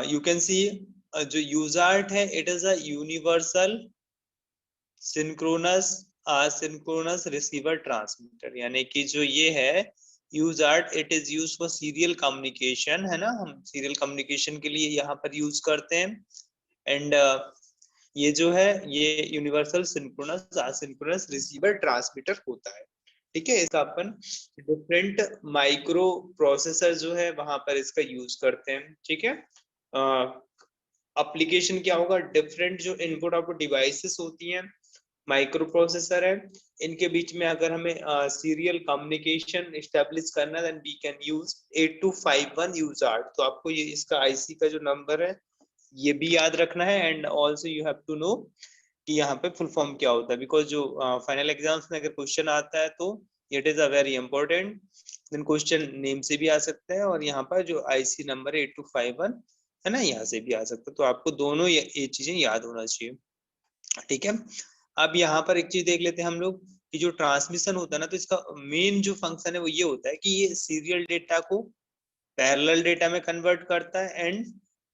You can सी जो USART है it is a universal synchronous receiver transmitter, यानी कि जो ये है USART it is use for serial communication, है ना, हम सीरियल कम्युनिकेशन के लिए यहाँ पर यूज करते हैं। एंड ये जो है ये universal synchronous asynchronous receiver transmitter होता है। ठीक है, इसका अपन डिफरेंट माइक्रो प्रोसेसर जो है वहां पर इसका यूज करते हैं। ठीक है, एप्लीकेशन क्या होगा, डिफरेंट जो इनपुट आउटपुट डिवाइसेस होती हैं, माइक्रो प्रोसेसर है, इनके बीच में अगर हमें सीरियल कम्युनिकेशन एस्टेब्लिश करना है देन वी कैन यूज 8251 यूजार्ट। तो आपको ये इसका आईसी का जो नंबर है ये भी याद रखना है, and also you have to know कि यहाँ पे फुल फॉर्म क्या होता है, बिकॉज जो फाइनल एग्जाम्स में अगर क्वेश्चन आता है तो it is a very important. Then question name से भी आ सकता है और यहाँ पर जो आईसी नंबर है 8251 है ना, यहाँ से भी आ सकता है। तो आपको दोनों ये चीजें याद होना चाहिए। ठीक है, अब यहाँ पर एक चीज देख लेते हैं हम लोग कि जो ट्रांसमिशन होता है ना, तो इसका मेन जो फंक्शन है वो ये होता है कि ये सीरियल डेटा को पैरेलल डेटा में कन्वर्ट करता है एंड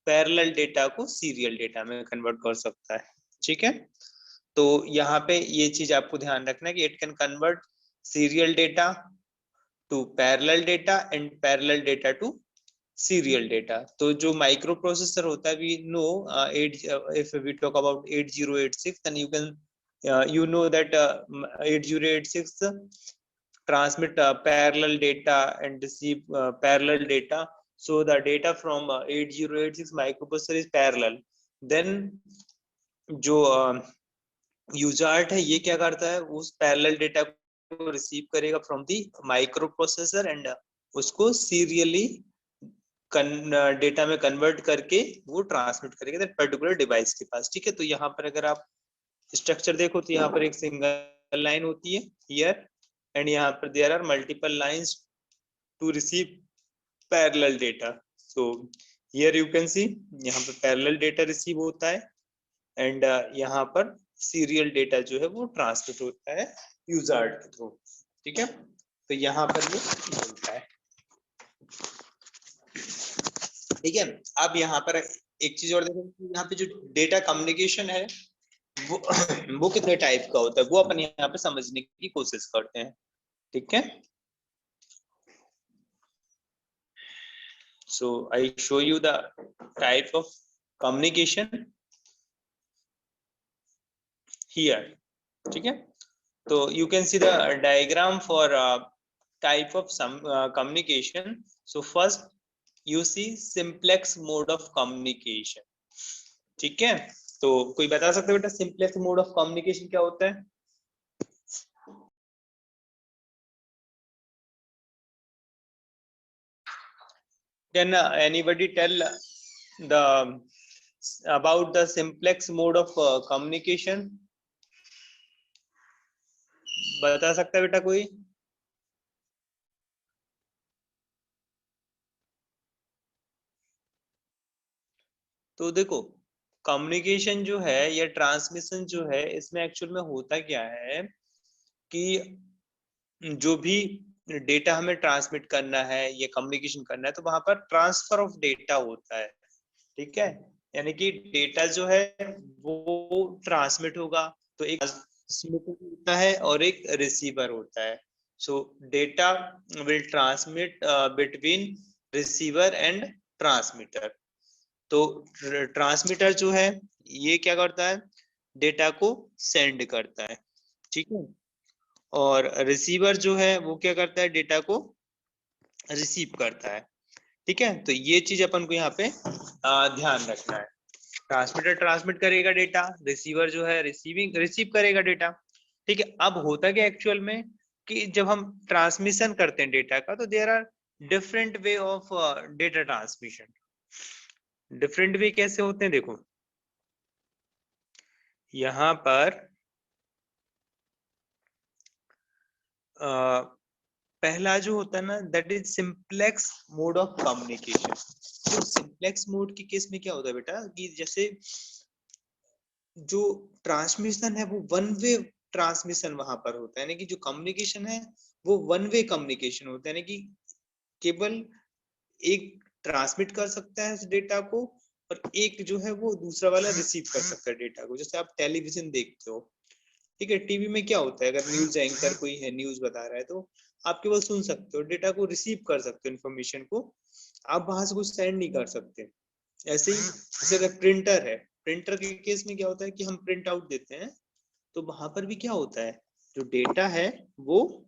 पैरेलल डेटा को सीरियल डेटा में कन्वर्ट कर सकता है। ठीक है, तो यहाँ पे ये चीज आपको ध्यान रखना है कि it can convert serial data to parallel data and parallel data to serial data. तो जो माइक्रो प्रोसेसर होता है we know if we talk about 8086 then you know that 8086 transmit parallel data and receive parallel data. So the data from 8086 microprocessor is parallel. Then जो USART है ये क्या करता है, उस पैरेलल डेटा को रिसीव करेगा from the micro processor and उसको सीरियली डेटा में कन्वर्ट करके वो ट्रांसमिट करेगा दैट पर्टिकुलर डिवाइस के पास। ठीक है, तो यहाँ पर अगर आप स्ट्रक्चर देखो तो यहाँ पर एक सिंगल लाइन होती है हियर एंड यहाँ पर there are multiple lines to receive parallel data. So here you can see यहाँ पर पैरेलल डेटा रिसीव होता है एंड यहाँ पर सीरियल डेटा जो है वो ट्रांसमिट होता है यूजर्ट के थ्रू। ठीक है, तो यहाँ पर ये होता है। ठीक है, अब यहाँ पर एक चीज और देखो, यहाँ पे जो डेटा कम्युनिकेशन है वो वो कितने टाइप का होता है वो अपन यहाँ पे समझने की कोशिश करते हैं। ठीक है, so I show you the type of communication here. ठीक है, तो you can see the diagram for type of communication. So first you see simplex mode of communication। ठीक है, तो कोई बता सकते बेटा सिंपलेक्स मोड ऑफ कम्युनिकेशन क्या होता है? Can anybody tell the about the simplex mode of communication? बता सकता है बेटा कोई? तो देखो कम्युनिकेशन जो है या ट्रांसमिशन जो है इसमें एक्चुअल में होता क्या है कि जो भी डेटा हमें ट्रांसमिट करना है या कम्युनिकेशन करना है तो वहां पर ट्रांसफर ऑफ डेटा होता है। ठीक है, यानी कि डेटा जो है वो ट्रांसमिट होगा, तो एक ट्रांसमीटर होता है और एक रिसीवर होता है। सो data will transmit between receiver and transmitter. तो ट्रांसमीटर जो है ये क्या करता है, डेटा को सेंड करता है। ठीक है, और रिसीवर जो है वो क्या करता है, डेटा को रिसीव करता है। ठीक है, तो ये चीज अपन को यहाँ पे ध्यान रखना है। ट्रांसमीटर ट्रांसमिट करेगा डेटा, रिसीवर जो है रिसीव करेगा डेटा। ठीक है, अब होता क्या एक्चुअल में कि जब हम ट्रांसमिशन करते हैं डेटा का तो there are different way of data transmission. Different way कैसे होते हैं देखो, यहाँ पर पहला जो होता है ना that is simplex mode of communication. तो सिंप्लेक्स मोड के केस में क्या होता है बेटा कि जैसे जो ट्रांसमिशन है वो वन वे ट्रांसमिशन वहां पर होता है, यानी कि जो कम्युनिकेशन है वो वन वे कम्युनिकेशन होता है, यानी कि केवल एक ट्रांसमिट कर सकता है उस डेटा को, और एक जो है वो दूसरा वाला रिसीव कर सकता है डेटा को। जैसे आप टेलीविजन देखते हो, ठीक है, टीवी में क्या होता है, अगर न्यूज एंकर कोई है न्यूज बता रहा है तो आप केवल सुन सकते हो, डेटा को रिसीव कर सकते हो, इन्फॉर्मेशन को, आप वहां से कुछ सेंड नहीं कर सकते। ऐसे ही जैसे अगर प्रिंटर है, प्रिंटर के केस में क्या होता है कि हम प्रिंट आउट देते हैं, तो वहां पर भी क्या होता है, जो डेटा है वो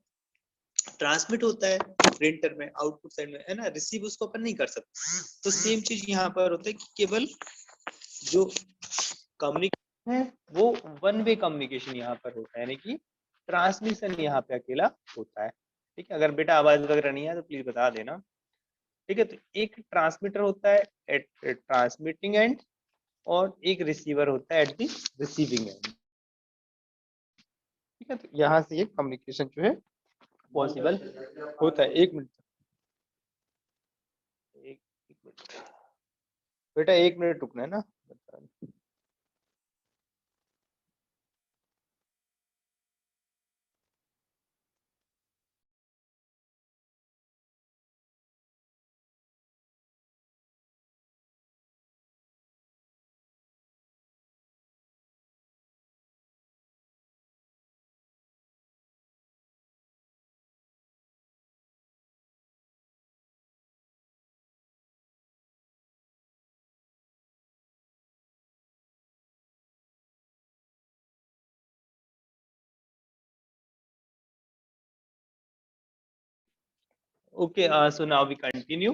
ट्रांसमिट होता है प्रिंटर में, आउटपुट साइड में, है ना, रिसीव उसको अपन नहीं कर सकते। तो सेम चीज यहाँ पर होता है कि केवल जो कम्युनिकेशन है वो वन वे कम्युनिकेशन यहाँ पर होता है, यानी कि ट्रांसमिशन यहाँ पे अकेला होता है। ठीक है, अगर बेटा आवाज वगैरह नहीं है तो प्लीज बता देना। ठीक है, तो एक ट्रांसमीटर होता है एट ट्रांसमिटिंग एंड, और एक रिसीवर होता है एट द रिसीविंग एंड। ठीक है, तो यहाँ से ये कम्युनिकेशन जो है पॉसिबल होता है। एक मिनट, एक मिनट बेटा, 1 मिनट रुकना है ना। Okay, so now we continue.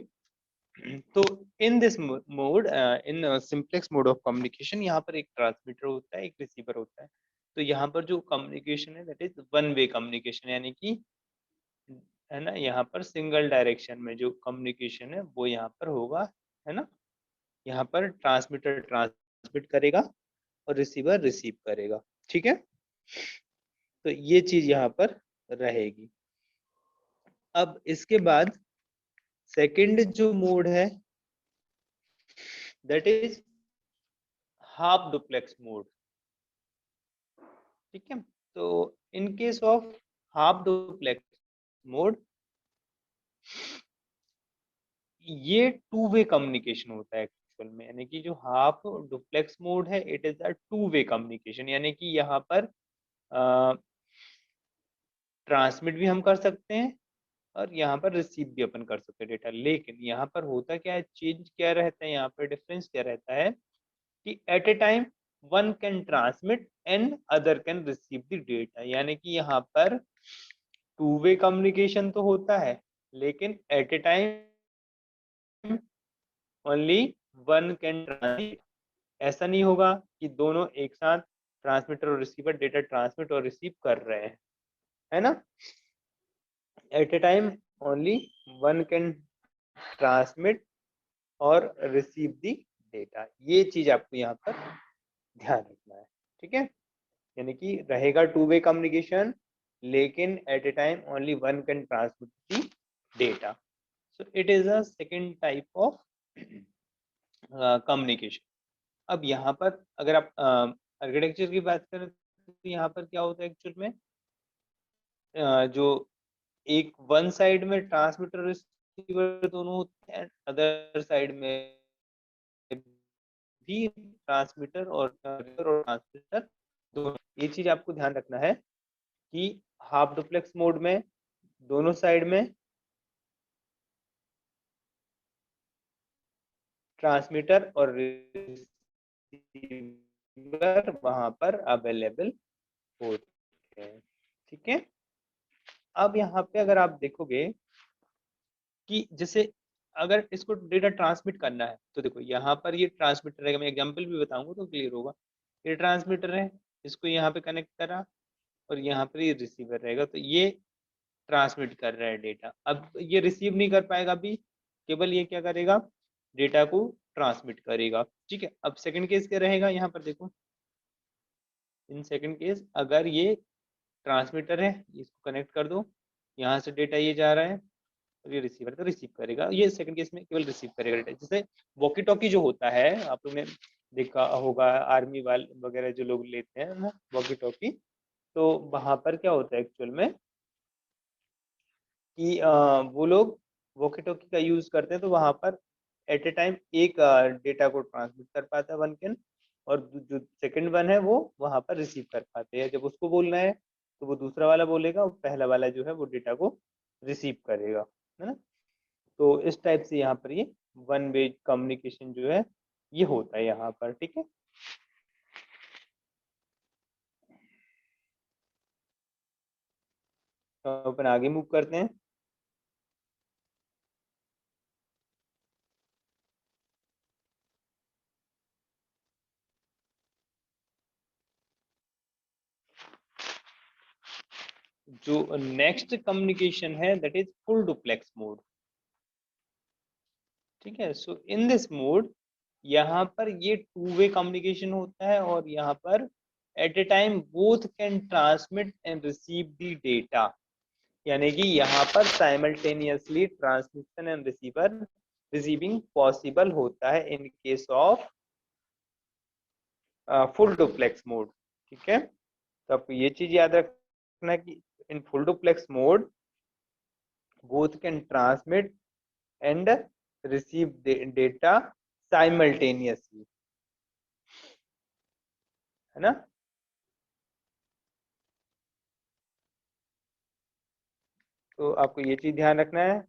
तो in this mode, in simplex mode of communication, यहाँ पर एक ट्रांसमीटर होता है, एक रिसीवर होता है। तो यहाँ पर जो कम्युनिकेशन है that is one way communication, यानी कि, है ना, यहाँ पर सिंगल डायरेक्शन में जो कम्युनिकेशन है वो यहाँ पर होगा, है ना। यहाँ पर ट्रांसमीटर ट्रांसमिट करेगा और रिसीवर रिसीव करेगा। ठीक है, तो ये चीज यहाँ पर रहेगी। अब इसके बाद सेकंड जो मोड है that is half duplex mode. ठीक है, तो इन case of half duplex mode, ये टू वे कम्युनिकेशन होता है एक्चुअल में, यानी कि जो हाफ डुप्लेक्स मोड है it is a to way communication, यानी कि यहाँ पर ट्रांसमिट भी हम कर सकते हैं और यहाँ पर रिसीव भी अपन कर सकते हैं डेटा। लेकिन यहाँ पर होता क्या है, चेंज क्या रहता है, यहाँ पर डिफरेंस क्या रहता है कि at a time one can transmit and other can receive the data, यानी कि यहाँ पर टू वे कम्युनिकेशन तो होता है, लेकिन at a time only one can transmit. ऐसा नहीं होगा कि दोनों एक साथ, ट्रांसमीटर और रिसीवर, डेटा ट्रांसमिट और रिसीव कर रहे हैं, है ना। At a time only one can transmit और रिसीव दी डेटा। ये चीज आपको यहाँ पर ध्यान रखना है। ठीक है, यानी कि रहेगा टू वे कम्युनिकेशन, लेकिन at a time only one can transmit the data. So it is a second type of communication. अब यहाँ पर अगर आप आर्किटेक्चर की बात करें तो यहाँ पर क्या होता है एक्चुअल में, जो एक वन साइड में ट्रांसमीटर रिसीवर दोनों होते हैं, अदर साइड में भी ट्रांसमीटर और ट्रांसमीटर दोनों। ये चीज आपको ध्यान रखना है कि हाफ डुप्लेक्स मोड में दोनों साइड में ट्रांसमीटर और रिसीवर वहां पर अवेलेबल होते हैं। ठीक है, अब यहाँ पे अगर आप देखोगे कि जैसे अगर इसको डेटा ट्रांसमिट करना है तो देखो यहाँ पर ये ट्रांसमीटर रहेगा, मैं एग्जांपल भी बताऊंगा तो क्लियर होगा। ये ट्रांसमीटर है, इसको यहाँ पे कनेक्ट करा, और यहाँ पर ये रिसीवर रहेगा, तो ये ट्रांसमिट कर रहा है डेटा। अब ये रिसीव नहीं कर पाएगा अभी, केवल ये क्या करेगा, डेटा को ट्रांसमिट करेगा। ठीक है, अब सेकंड केस क्या रहेगा, यहाँ पर देखो, इन सेकंड केस अगर ये ट्रांसमीटर है, इसको कनेक्ट कर दो, यहाँ से डेटा ये जा रहा है, और ये रिसीवर तो रिसीव करेगा। ये सेकंड केस में केवल रिसीव करेगा डेटा। जैसे वॉकी टॉकी जो होता है, आप लोगों ने देखा होगा, आर्मी वाले वगैरह जो लोग लेते हैं ना वॉकी टॉकी, तो वहां पर क्या होता है एक्चुअल में कि वो लोग वॉकी टॉकी का यूज करते हैं, तो वहां पर एट ए टाइम एक डेटा को ट्रांसमिट कर पाता है, वन कैन, और जो सेकंड वन है वो वहां पर रिसीव कर पाते हैं। जब उसको बोलना है तो वो दूसरा वाला बोलेगा, और पहला वाला जो है वो डेटा को रिसीव करेगा, है ना। तो इस टाइप से यहाँ पर ये वन वे कम्युनिकेशन जो है ये होता है यहाँ पर, ठीक है। तो अपन आगे मूव करते हैं। जो नेक्स्ट कम्युनिकेशन है that is full duplex mode, ठीक है। सो इन दिस मोड यहाँ पर ये टू वे कम्युनिकेशन होता है, और यहाँ पर at a time both can transmit and receive the data, यानी कि यहाँ पर simultaneously transmission and receiving possible होता है in case of full duplex mode, ठीक है। तो आपको ये चीज याद रखना कि in full duplex mode both can transmit and receive data simultaneously, है ना। तो आपको ये चीज ध्यान रखना है।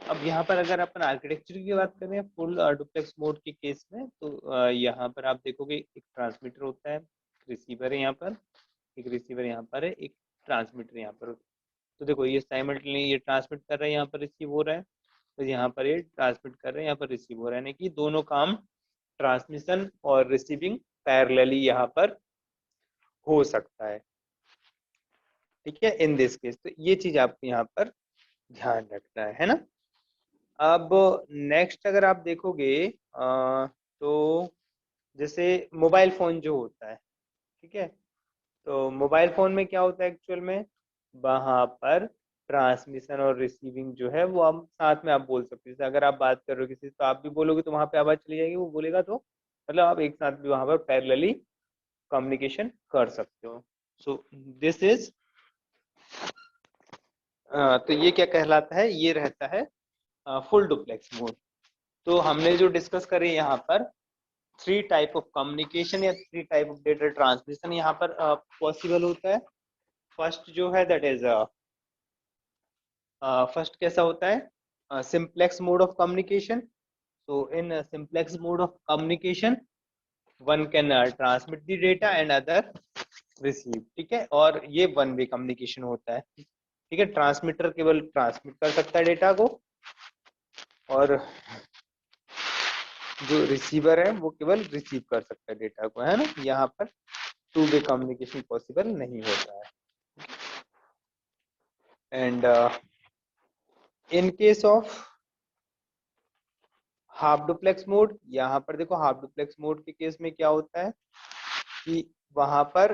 अब यहाँ पर अगर अपन आर्किटेक्चर की बात करें फुल डुप्लेक्स मोड के केस में, तो यहाँ पर आप देखोगे एक ट्रांसमीटर होता है, रिसीवर है यहाँ पर, एक रिसीवर यहाँ पर है, एक ट्रांसमीटर यहाँ पर। तो देखो ये साइमल्टेनियसली ये ट्रांसमिट कर रहा है, यहाँ पर रिसीव हो रहा है, तो यहाँ पर ये ट्रांसमिट कर रहे हैं, यहाँ पर रिसीव हो रहा है, यानी कि दोनों काम ट्रांसमिशन और रिसीविंग पैरेलली यहाँ पर हो सकता है, ठीक है, इन दिस केस। तो ये चीज आपको यहाँ पर ध्यान रखना है ना। अब नेक्स्ट अगर आप देखोगे तो जैसे मोबाइल फोन जो होता है, ठीक है, तो मोबाइल फोन में क्या होता है एक्चुअल में, वहां पर ट्रांसमिशन और रिसीविंग जो है वो हम साथ में आप बोल सकते हो। जैसे अगर आप बात कर रहे हो किसी से तो आप भी बोलोगे तो वहां पे आवाज चली जाएगी, वो बोलेगा तो मतलब आप एक साथ भी वहां पर पैरेलली कम्युनिकेशन कर सकते हो। सो दिस इज तो ये क्या कहलाता है, ये रहता है फुल डुप्लेक्स मोड। तो हमने जो डिस्कस करे यहाँ पर थ्री टाइप ऑफ कम्युनिकेशन या three type of data transmission यहाँ पर पॉसिबल होता है। फर्स्ट जो है दैट इज फर्स्ट कैसा होता है, simplex mode of communication. so in a simplex mode of communication one can transmit the data and other receive, ठीक है, और ये वन वे कम्युनिकेशन होता है, ठीक है। ट्रांसमीटर केवल ट्रांसमिट कर सकता है डेटा को, और जो रिसीवर है वो केवल रिसीव कर सकता है डेटा को, है ना। यहाँ पर टू वे कम्युनिकेशन पॉसिबल नहीं होता है। And in case of half duplex mode, यहाँ पर देखो हाफ डुप्लेक्स मोड के केस में क्या होता है कि वहां पर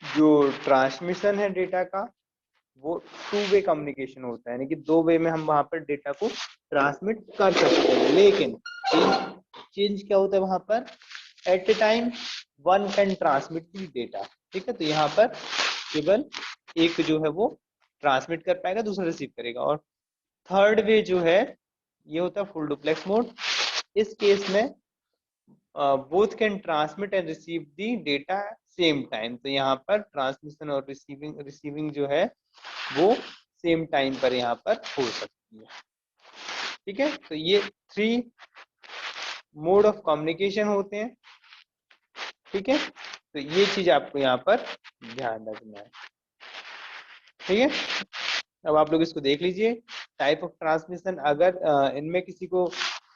जो ट्रांसमिशन है डेटा का वो टू वे कम्युनिकेशन होता है, यानी कि दो वे में हम वहां पर डेटा को ट्रांसमिट कर सकते हैं, लेकिन चेंज क्या होता है वहां पर, at a time one can transmit the data, ठीक है। तो यहाँ पर केवल एक जो है वो ट्रांसमिट कर पाएगा, दूसरा रिसीव करेगा। और थर्ड वे जो है ये होता है फुल डुप्लेक्स मोड। इस केस में both can transmit and receive the data same time. तो यहाँ पर ट्रांसमिशन और रिसीविंग जो है वो सेम टाइम पर यहाँ पर हो सकती है, ठीक है। तो ये थ्री मोड ऑफ कम्युनिकेशन होते हैं, ठीक है। तो ये चीज आपको यहाँ पर ध्यान रखना है, ठीक है। अब आप लोग इसको देख लीजिए टाइप ऑफ ट्रांसमिशन। अगर इनमें किसी को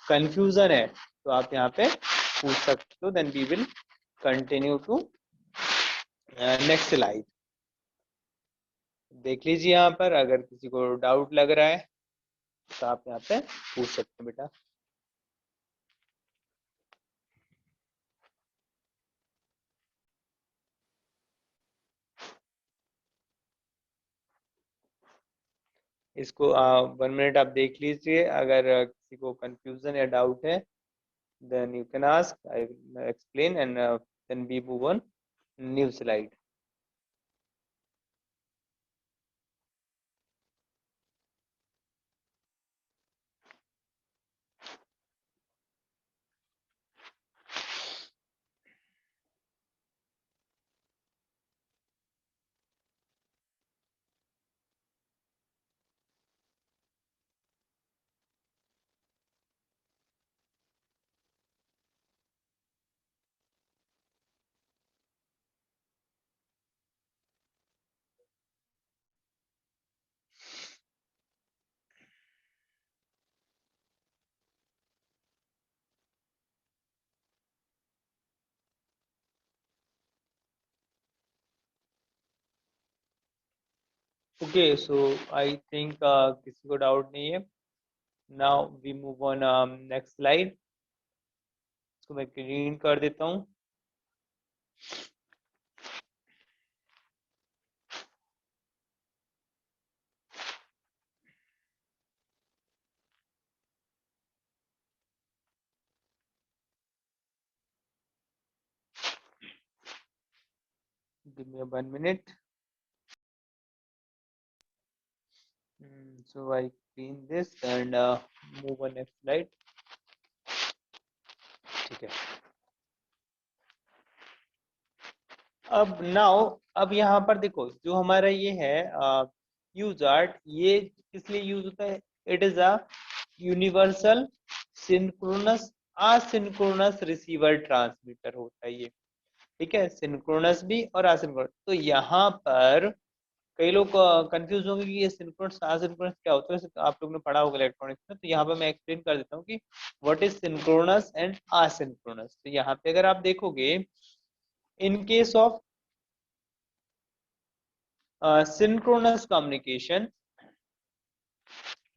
कंफ्यूजन है तो आप यहाँ पे पूछ सकते हो, then we will continue to next slide. देख लीजिए यहाँ पर अगर किसी को डाउट लग रहा है तो आप यहाँ पे पूछ सकते हैं बेटा। इसको 1 मिनट आप देख लीजिए, अगर किसी को कंफ्यूजन या डाउट है then you can ask, I will explain, and then we move on new slide. Okay, so I think किसी को डाउट नहीं है. Now we move on next slide. इसको मैं ग्रीन कर देता हूँ. Give me a 1 minute. So I clean this and move on next slide. ठीक है. अब नाउ अब यहाँ पर देखो जो हमारा ये है यूज आर्ट, ये किस लिए यूज होता है? It is a universal synchronous asynchronous receiver transmitter होता है ये. ठीक है, सिंक्रोनस भी और असिंक्रोनस. तो यहाँ पर कई लोग कंफ्यूज होंगे कि ये सिंक्रोनस असिंक्रोनस क्या होता है. आप लोग ने पढ़ा होगा इलेक्ट्रॉनिक्स में, तो यहाँ पे मैं एक्सप्लेन कर देता हूँ कि what is synchronous and asynchronous. तो यहाँ पे अगर आप देखोगे, इन केस ऑफ सिंक्रोनस कम्युनिकेशन,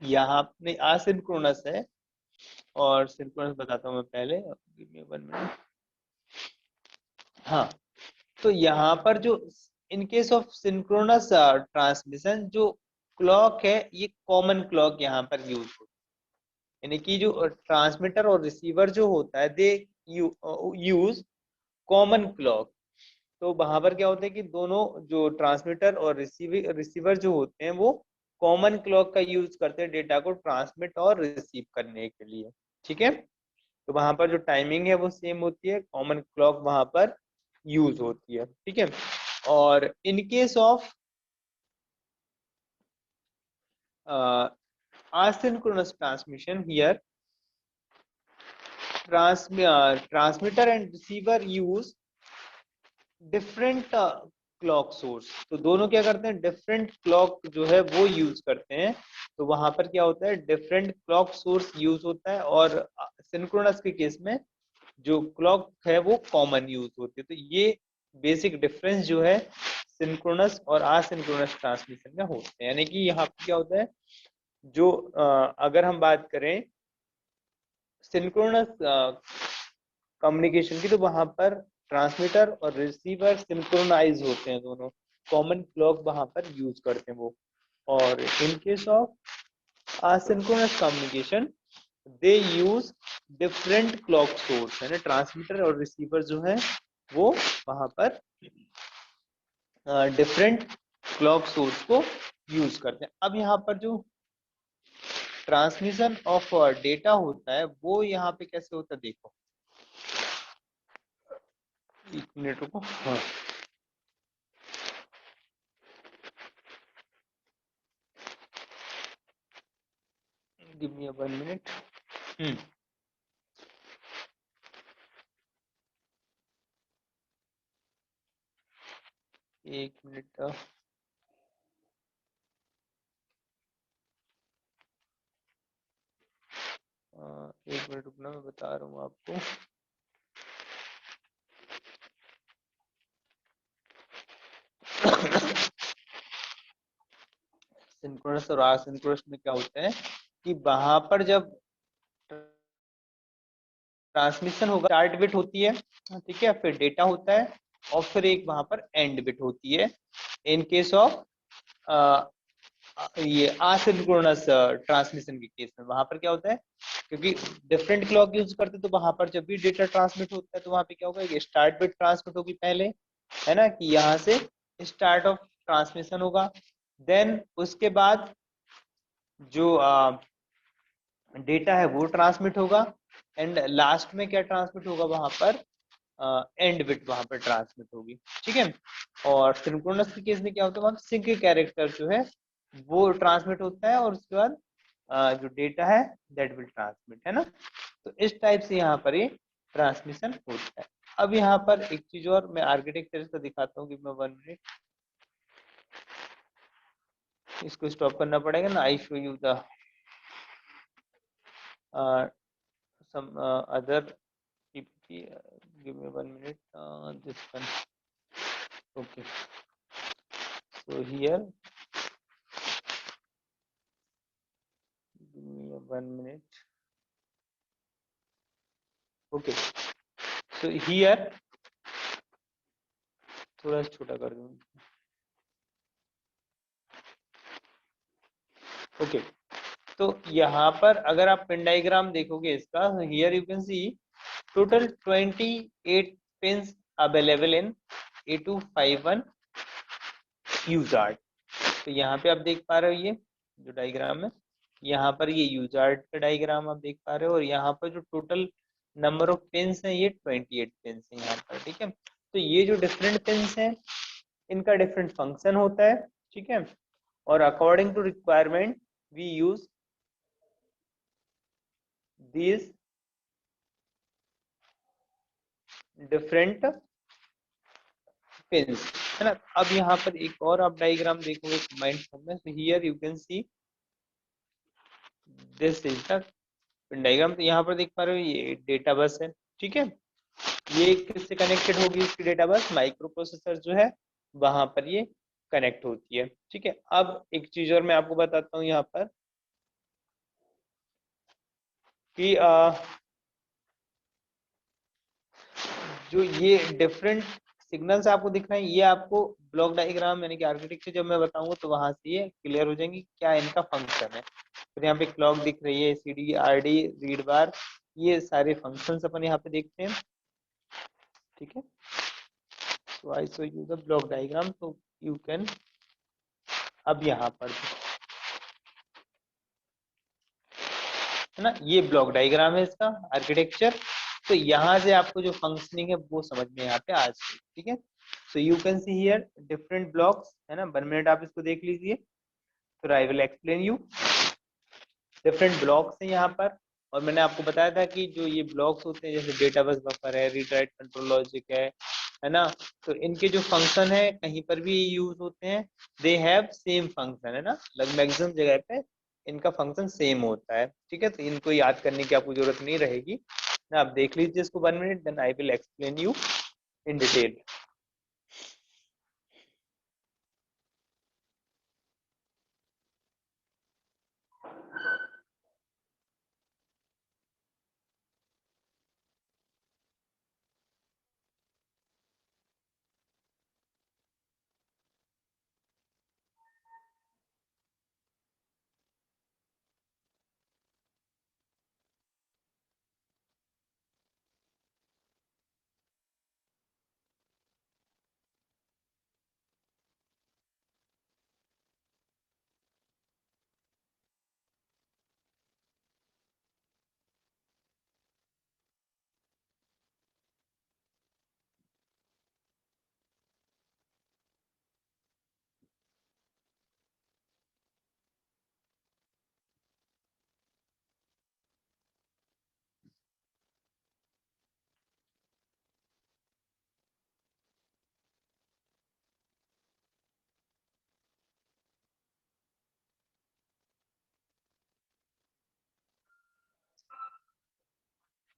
यहाँ पे असिंक्रोनस है और सिंक्रोनस बताता हूँ मैं पहले. Give me 1 minute. हाँ, तो यहाँ पर जो इन केस ऑफ सिंक्रोनस ट्रांसमिशन, जो क्लॉक है ये कॉमन क्लॉक यहाँ पर यूज होती है. यानी कि जो ट्रांसमीटर और रिसीवर जो होता है, दे यूज कॉमन क्लॉक. तो वहां पर क्या होता है कि दोनों जो ट्रांसमीटर और रिसीवर जो होते हैं वो कॉमन क्लॉक का यूज करते हैं डेटा को ट्रांसमिट और रिसीव करने के लिए. ठीक है, तो वहां पर जो टाइमिंग है वो सेम होती है, कॉमन क्लॉक वहां पर यूज होती है. ठीक है, और इन case of asynchronous transmission, here transmitter and receiver use different clock source. तो दोनों क्या करते हैं, डिफरेंट क्लॉक जो है वो यूज करते हैं. तो वहां पर क्या होता है, डिफरेंट क्लॉक सोर्स यूज होता है, और सिंक्रोनस के केस में जो क्लॉक है वो कॉमन यूज होती है. तो ये बेसिक डिफरेंस जो है सिंक्रोनस और असिंक्रोनस ट्रांसमिशन में होते हैं. यानी कि यहाँ पे क्या होता है, जो अगर हम बात करें सिंक्रोनस कम्युनिकेशन की, तो वहां पर ट्रांसमीटर और रिसीवर सिंक्रोनाइज होते हैं दोनों, कॉमन क्लॉक वहां पर यूज करते हैं वो. और इन case of asynchronous communication, they use different clock source, है ना. ट्रांसमीटर और रिसीवर जो है वो वहां पर डिफरेंट क्लॉक सोर्स को यूज करते हैं. अब यहाँ पर जो ट्रांसमिशन ऑफ डेटा होता है वो यहाँ पे कैसे होता है, देखो. 1 मिनट रुको. हाँ, give me 1 minute. 1 minute. 1 minute रुकना, मैं बता रहा हूँ आपको. सिंक्रोनस और असिंक्रोनस में क्या होता है कि वहां पर जब ट्रांसमिशन होगा, स्टार्ट बिट होती है, ठीक है, फिर डेटा होता है, और फिर एक वहां पर एंड बिट होती है. इन केस ऑफ ये असिंक्रोनस ट्रांसमिशन के केस में वहां पर क्या होता है, क्योंकि डिफरेंट क्लॉक यूज करते हैं, तो वहां पर जब भी डेटा ट्रांसमिट होता है तो वहां पे क्या होगा, ये स्टार्ट बिट ट्रांसमिट होगी पहले, है ना, कि यहाँ से स्टार्ट ऑफ ट्रांसमिशन होगा. देन उसके बाद जो डेटा है वो ट्रांसमिट होगा, एंड लास्ट में क्या ट्रांसमिट होगा, वहां पर एंड बिट वहां पर ट्रांसमिट होगी. ठीक है, और सिंक्रोनस के केस में क्या होता है, वहां सिंक कैरेक्टर जो है वो ट्रांसमिट होता है, और उसके बाद जो डेटा है दैट विल ट्रांसमिट, है ना. तो इस टाइप से यहाँ पर ये ट्रांसमिशन होता है. अब यहाँ पर एक चीज और मैं आर्किटेक्चर से दिखाता हूँ कि मैं 1 मिनट, इसको स्टॉप करना पड़ेगा ना. आई show you the some other PPT. Give me 1 minute. This one. Okay. So here 1 minute. Okay, so here थोड़ा छोटा कर दूं. ओके, तो यहाँ पर अगर आप पिन डायग्राम देखोगे इसका, here you can C total 28 pins available in A251 यूजार्ट. तो यहाँ पे आप देख पा रहे हो ये जो डायग्राम है, यहाँ पर ये यूजार्ट का डायग्राम आप देख पा रहे हो, और यहाँ पर जो टोटल नंबर ऑफ पिन्स हैं ये 28 पिन्स हैं यहाँ पर. ठीक है, तो ये जो डिफरेंट पिन्स हैं इनका डिफरेंट फंक्शन होता है. ठीक है, और according to requirement we use these different pins, है ना. अब यहाँ पर एक और आप डायग्राम देखोगे कंबाइंड फॉर्म में, so here you can see this is the pin diagram. तो यहाँ पर देख पा रहे हो ये डेटा बस है. ठीक है, ये किससे कनेक्टेड होगी इसकी डेटा बस, माइक्रो प्रोसेसर जो है वहां पर ये कनेक्ट होती है. ठीक है, अब एक चीज और मैं आपको बताता हूँ यहाँ पर कि जो ये डिफरेंट सिग्नल्स आपको दिख रहे हैं, ये आपको ब्लॉक डायग्राम यानी कि आर्किटेक्चर जब मैं बताऊंगा तो वहां से ये क्लियर हो जाएंगे क्या इनका फंक्शन है. फिर यहाँ पे क्लॉक दिख रही है, CD RD रीड बार, ये सारे फंक्शंस अपन यहाँ पे देखते हैं. ठीक है, so I show you the block diagram so you can. अब यहाँ पर है ना, ये ब्लॉक डायग्राम है इसका आर्किटेक्चर. तो यहाँ से आपको जो फंक्शनिंग है वो समझ में यहाँ पे आ जाए. ठीक है, सो you can see here different blocks, है ना. 1 मिनट आप इसको देख लीजिए, फिर आई will explain you. Different blocks हैं यहाँ पर, और मैंने आपको बताया था कि जो ये ब्लॉक्स होते हैं जैसे डेटा बस बफर है, रीड राइट कंट्रोल लॉजिक है ना, तो इनके जो फंक्शन है कहीं पर भी यूज होते हैं, दे हैव सेम फंक्शन, है ना. मैक्सिमम जगह पे इनका फंक्शन सेम होता है. ठीक है, तो इनको याद करने की आपको जरूरत नहीं रहेगी ना. आप देख लीजिए इसको 1 minute, then I will explain you in detail.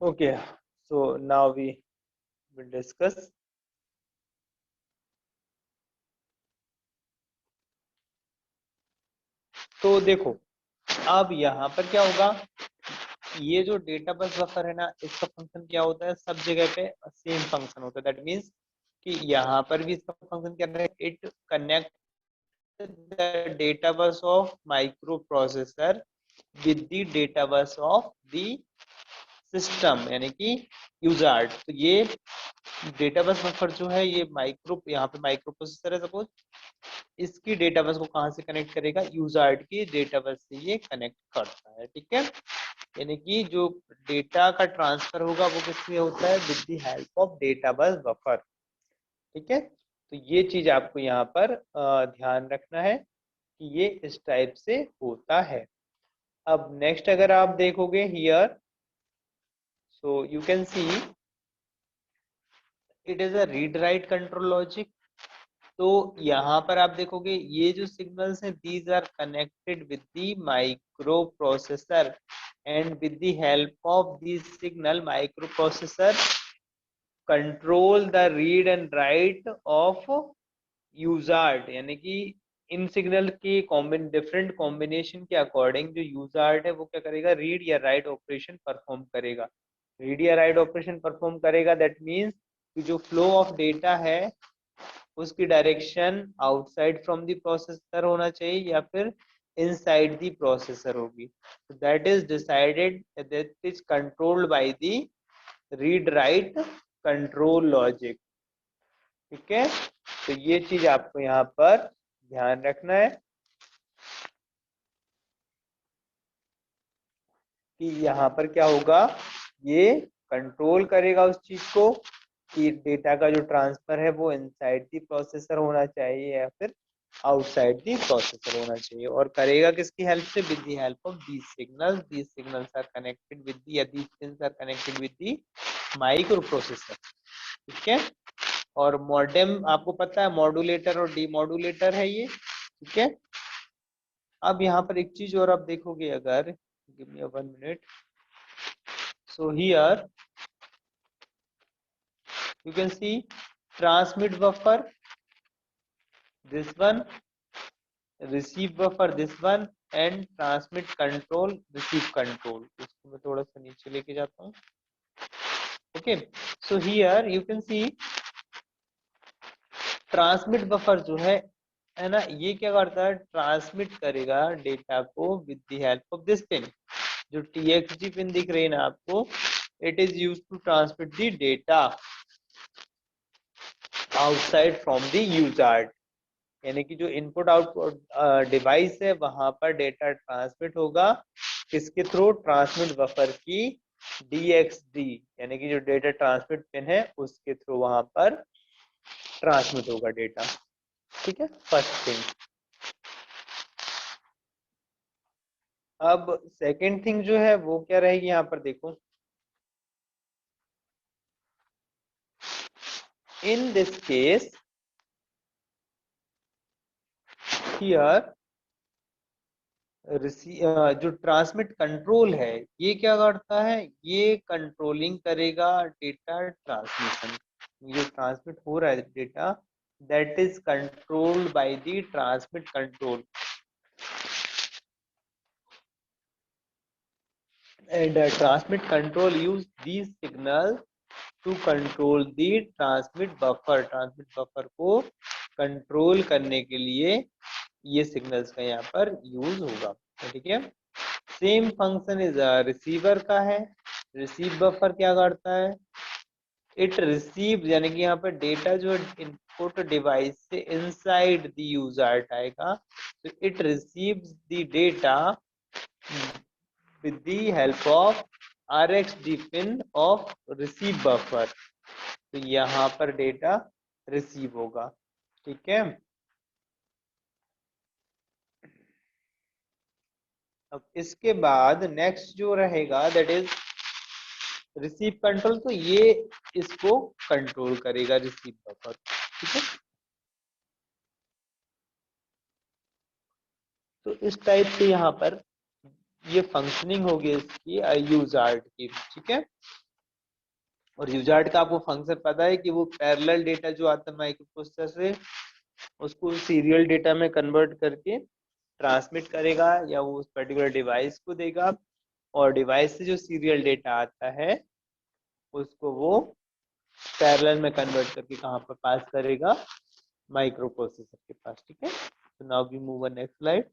Okay, so now we will discuss. तो देखो, अब यहाँ पर क्या होगा, ये जो डेटा बस बफर है ना, इसका फंक्शन क्या होता है, सब जगह पे सेम फंक्शन होता है. दैट मीन्स कि यहाँ पर भी इसका फंक्शन क्या है, it connect the data bus of micro processor with the data bus of the system यानी कि यूजर्ट. तो ये डेटा बस बफर जो है ये माइक्रो, यहाँ पे माइक्रो प्रोसेसर है सपोज, इसकी डेटा बस को कहाँ से कनेक्ट करेगा, यूजर्ट की डेटा बस से ये कनेक्ट करता है. ठीक है, यानी कि जो डेटा का ट्रांसफर होगा वो किससे होता है, with the help of data bus buffer. ठीक है, तो ये चीज आपको यहाँ पर ध्यान रखना है कि ये इस टाइप से होता है. अब नेक्स्ट अगर आप देखोगे here, so you can see it is a read write control logic. तो यहाँ पर आप देखोगे ये जो सिग्नल्स हैं these are connected with the micro processor, and with the help of this signal micro processor control the read and write of USART, यानी कि इन सिग्नल की डिफरेंट कॉम्बिनेशन के अकॉर्डिंग जो यूजर है वो क्या करेगा, रीड या राइट ऑपरेशन परफॉर्म करेगा। रीड या राइट ऑपरेशन परफॉर्म करेगा, दैट मीन्स कि जो फ्लो ऑफ डेटा है उसकी direction outside from the processor होना चाहिए या फिर इनसाइड द प्रोसेसर होगी। That is decided, that is controlled by the read write control logic. ठीक है, तो ये चीज आपको यहाँ पर ध्यान रखना है कि यहाँ पर क्या होगा, ये कंट्रोल करेगा उस चीज को कि डेटा का जो ट्रांसफर है वो इनसाइड दी प्रोसेसर होना चाहिए या फिर आउटसाइड दी प्रोसेसर होना चाहिए। और करेगा किसकी हेल्प से, with the help of these signals. These signals are connected with the, या these pins are connected with the micro processor. ठीक है, और मॉडेम आपको पता है मॉड्यूलेटर और डीमॉड्यूलेटर है ये। ठीक है, अब यहाँ पर एक चीज और आप देखोगे, अगर give me 1 minute, so here you can see transmit buffer, this one, receive buffer, this one, and transmit control, receive control। इसको मैं थोड़ा सा नीचे लेके जाता हूँ। okay, so here you can see transmit buffer जो है ना, ये क्या करता है, ट्रांसमिट करेगा डेटा को with the help of this pin. जो TXD पिन दिख रही है ना आपको, it is used to transmit the data outside from the user. यानी कि जो इनपुट आउटपुट डिवाइस है वहां पर डेटा ट्रांसमिट होगा किसके थ्रू, ट्रांसमिट बफर की DXD, यानी कि जो डेटा ट्रांसमिट पिन है उसके थ्रू वहां पर ट्रांसमिट होगा डेटा। ठीक है, फर्स्ट थिंग। अब सेकेंड थिंग जो है वो क्या रहेगी, यहाँ पर देखो, इन दिस केस हियर जो ट्रांसमिट कंट्रोल है ये क्या करता है, ये कंट्रोलिंग करेगा डेटा ट्रांसमिशन। ये ट्रांसमिट हो रहा है data, that is controlled by the transmit control, and transmit control use these signals to control the transmit buffer। Transmit buffer को कंट्रोल करने के लिए ये सिग्नल्स का यहाँ पर यूज होगा। ठीक है, सेम फंक्शन इज रिसीवर का है। रिसीव बफर क्या करता है, इट रिसीव, यानी कि यहाँ पर डेटा जो इनपुट डिवाइस से इनसाइड द यूजर आएगा, तो it receives the data with the help of RxD pin of receive buffer। तो यहाँ पर डेटा रिसीव होगा। ठीक है, अब इसके बाद नेक्स्ट जो रहेगा दैट इज रिसीव कंट्रोल। तो ये इसको कंट्रोल करेगा, रिसीव बफर। ठीक है, तो इस टाइप से यहाँ पर ये फंक्शनिंग होगी इसकी यूजार्ट की। ठीक है, और यूजार्ट का आपको फंक्शन पता है कि वो पैरेलल डेटा जो आता है माइक्रो प्रोसेसर से उसको सीरियल डेटा में कन्वर्ट करके ट्रांसमिट करेगा या वो उस पर्टिकुलर डिवाइस को देगा, और डिवाइस से जो सीरियल डेटा आता है उसको वो पैरेलल में कन्वर्ट करके कहाँ पर पास करेगा, माइक्रो प्रोसेसर के पास। ठीक है, तो now we move on next slide.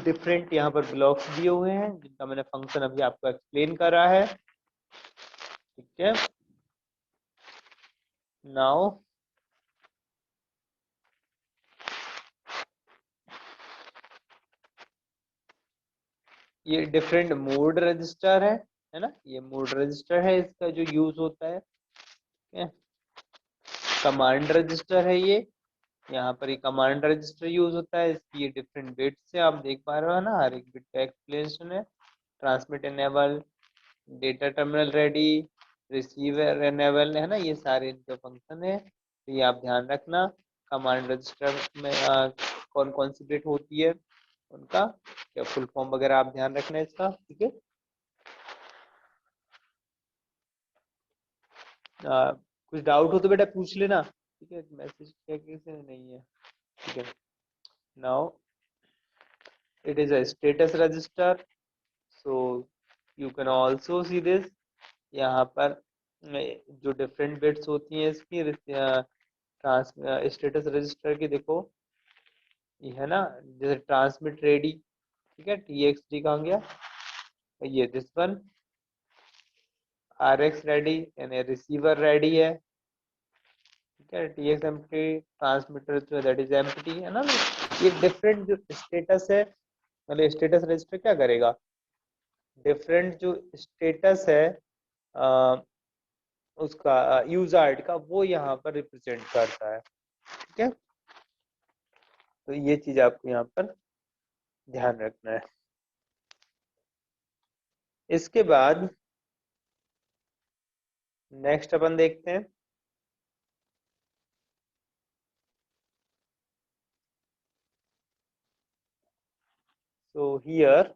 Different यहाँ पर ब्लॉक्स दिए हुए हैं जिनका मैंने फंक्शन अभी आपको एक्सप्लेन करा है। ठीक है, नाउ ये डिफरेंट मोड रजिस्टर है ना, ये मोड रजिस्टर है, इसका जो यूज होता है। कमांड रजिस्टर है ये, यहाँ पर ये कमांड रजिस्टर यूज होता है, इसकी ये डिफरेंट बिट्स से आप देख पा रहे हो ना, हर एक बिट का एक्सप्लेनेशन है। Transmit enable, data terminal ready, receiver enable, है ना, ये सारे इनके फंक्शन है। तो ये आप ध्यान रखना कमांड रजिस्टर में कौन कौन सी बिट होती है उनका क्या फुल फॉर्म वगैरह आप ध्यान रखना है इसका। ठीक है, कुछ डाउट हो तो बेटा पूछ लेना। ठीक है, मैसेज क्या किसी ने नहीं है, ठीक है। Now it is a status register, so you can also see this। यहाँ पर जो डिफरेंट बिट्स होती हैं इसकी ट्रांस स्टेटस रजिस्टर की, देखो ये है ना, जैसे ट्रांसमिट रेडी, ठीक है, TXT कहाँ गया, ये दिस वन RX रेडी यानी रिसीवर रेडी है, ठीक है, TXMT ट्रांसमीटर जो दैट इज एम्प्टी है ना। ये डिफरेंट जो स्टेटस है, मतलब स्टेटस रजिस्टर क्या करेगा, डिफरेंट जो स्टेटस है आ, उसका यूजर्ड का, वो यहाँ पर रिप्रेजेंट करता है, ठीक है। तो ये चीज आपको यहाँ पर ध्यान रखना है। इसके बाद नेक्स्ट अपन देखते हैं, so here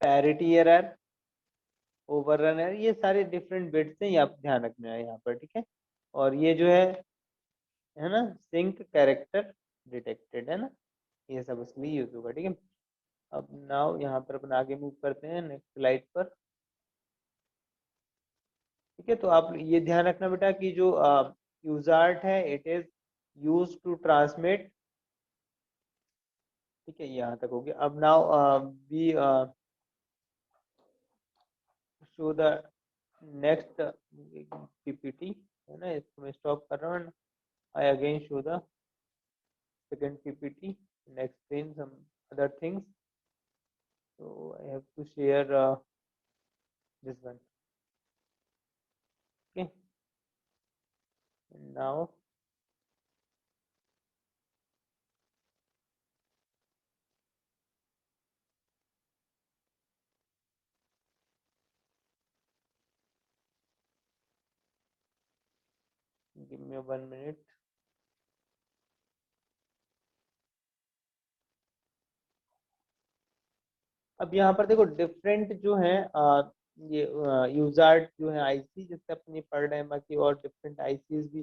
parity error, overrun error, ये सारे डिफरेंट बिट्स हैं, ये आप ध्यान रखना है यहाँ पर, ठीक है। और ये जो है ना, सिंक कैरेक्टर डिटेक्टेड है ना, ये सब उसमें यूज होगा, ठीक है। अब नाउ यहाँ पर अपन आगे मूव करते हैं नेक्स्ट स्लाइड पर, ठीक है। तो आप ये ध्यान रखना बेटा कि जो यूजर्ट है it is use to transmit, ठीक है, यहाँ तक हो गया। अब now we show the next PPT, है ना, इसको मैं स्टॉप कर रहा हूँ। I again show the second PPT, and explain some other things. So I have to share this one, okay, and now give me 1 minute। अब यहाँ पर देखो डिफरेंट जो है ये यूजर्ड जो है आईसी, जैसे अपनी पढ़ रहे हैं, बाकी और डिफरेंट आईसीज भी,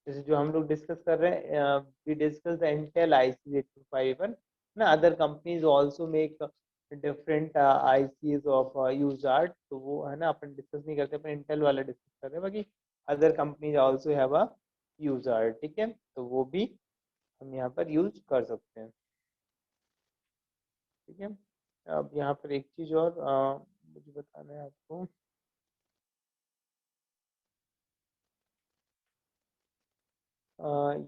जैसे जो हम लोग डिस्कस कर रहे हैं, we discuss the Intel IC 8251 ना, other companies also make different ICs of USART, तो वो है ना अपन डिस्कस नहीं करते, अपन इंटेल वाला डिस्कस कर रहे हैं, बाकी other companies also have a USART, ठीक है, तो वो भी हम यहाँ पर यूज कर सकते हैं, ठीक है। अब यहाँ पर एक चीज और मुझे बताना है आपको,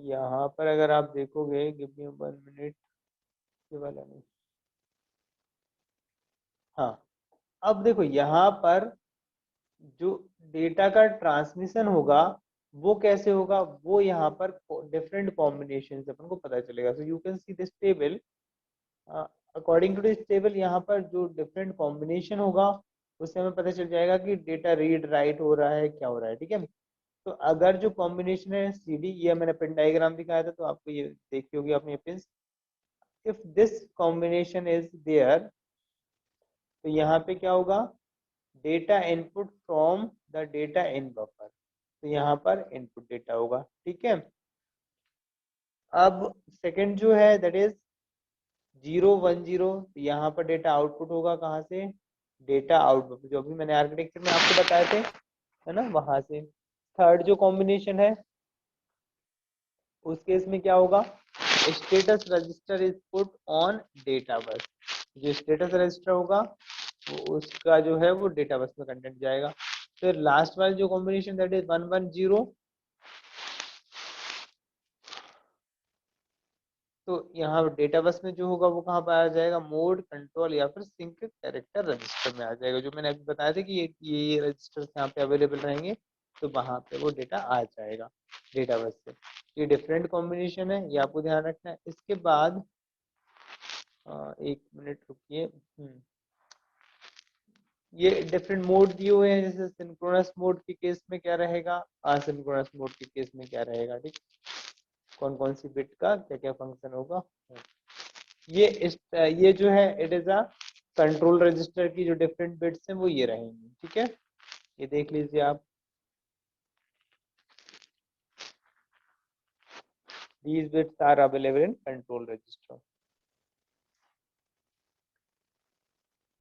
यहाँ पर अगर आप देखोगे, गिव मी 1 मिनट, ये वाला नहीं, हाँ, अब देखो यहाँ पर जो डेटा का ट्रांसमिशन होगा वो कैसे होगा, वो यहाँ पर डिफरेंट कॉम्बिनेशन से अपन को पता चलेगा। So you can see this table, according to this table यहाँ पर जो डिफरेंट कॉम्बिनेशन होगा उससे हमें पता चल जाएगा कि डेटा रीड राइट हो रहा है, क्या हो रहा है, ठीक है। तो अगर जो कॉम्बिनेशन है CD, ये मैंने पिन डायग्राम दिखाया था, तो आपको ये देखी होगी आपने pin, if this combination is there, तो यहाँ पे क्या होगा, data input from the data in buffer, तो यहाँ पर इनपुट डेटा होगा, ठीक है। अब सेकंड जो है दैट इज 010, तो यहाँ पर डेटा आउटपुट होगा कहाँ से, डेटा आउटपुट जो भी मैंने आर्किटेक्चर में आपको बताए थे, है ना, वहां से। थर्ड जो कॉम्बिनेशन है उस केस में क्या होगा, status register is put on data bus, जो स्टेटस रजिस्टर होगा वो उसका जो है वो डेटा बस में कंटेंट जाएगा। फिर लास्ट वाला जो कॉम्बिनेशन दैट इज 110, तो यहाँ डेटा बस में जो होगा वो कहाँ पर आ जाएगा, मोड कंट्रोल या फिर सिंक कैरेक्टर रजिस्टर में आ जाएगा, जो मैंने अभी बताया था कि ये रजिस्टर यहाँ पे अवेलेबल रहेंगे, तो वहां पे वो डेटा आ जाएगा डेटा बस से। ये डिफरेंट कॉम्बिनेशन है, ये आपको ध्यान रखना है। इसके बाद 1 मिनट रुकिए, ये डिफरेंट मोड दिए हुए हैं, जैसे सिंक्रोनस मोड के केस में क्या रहेगा, असिंक्रोनस मोड के केस में क्या रहेगा, ठीक, कौन कौन सी बिट का क्या क्या फंक्शन होगा। ये जो है it is a control register की जो डिफरेंट बिट्स हैं वो ये रहेंगे, ठीक है। ये देख लीजिए आप, these bits are available in control register।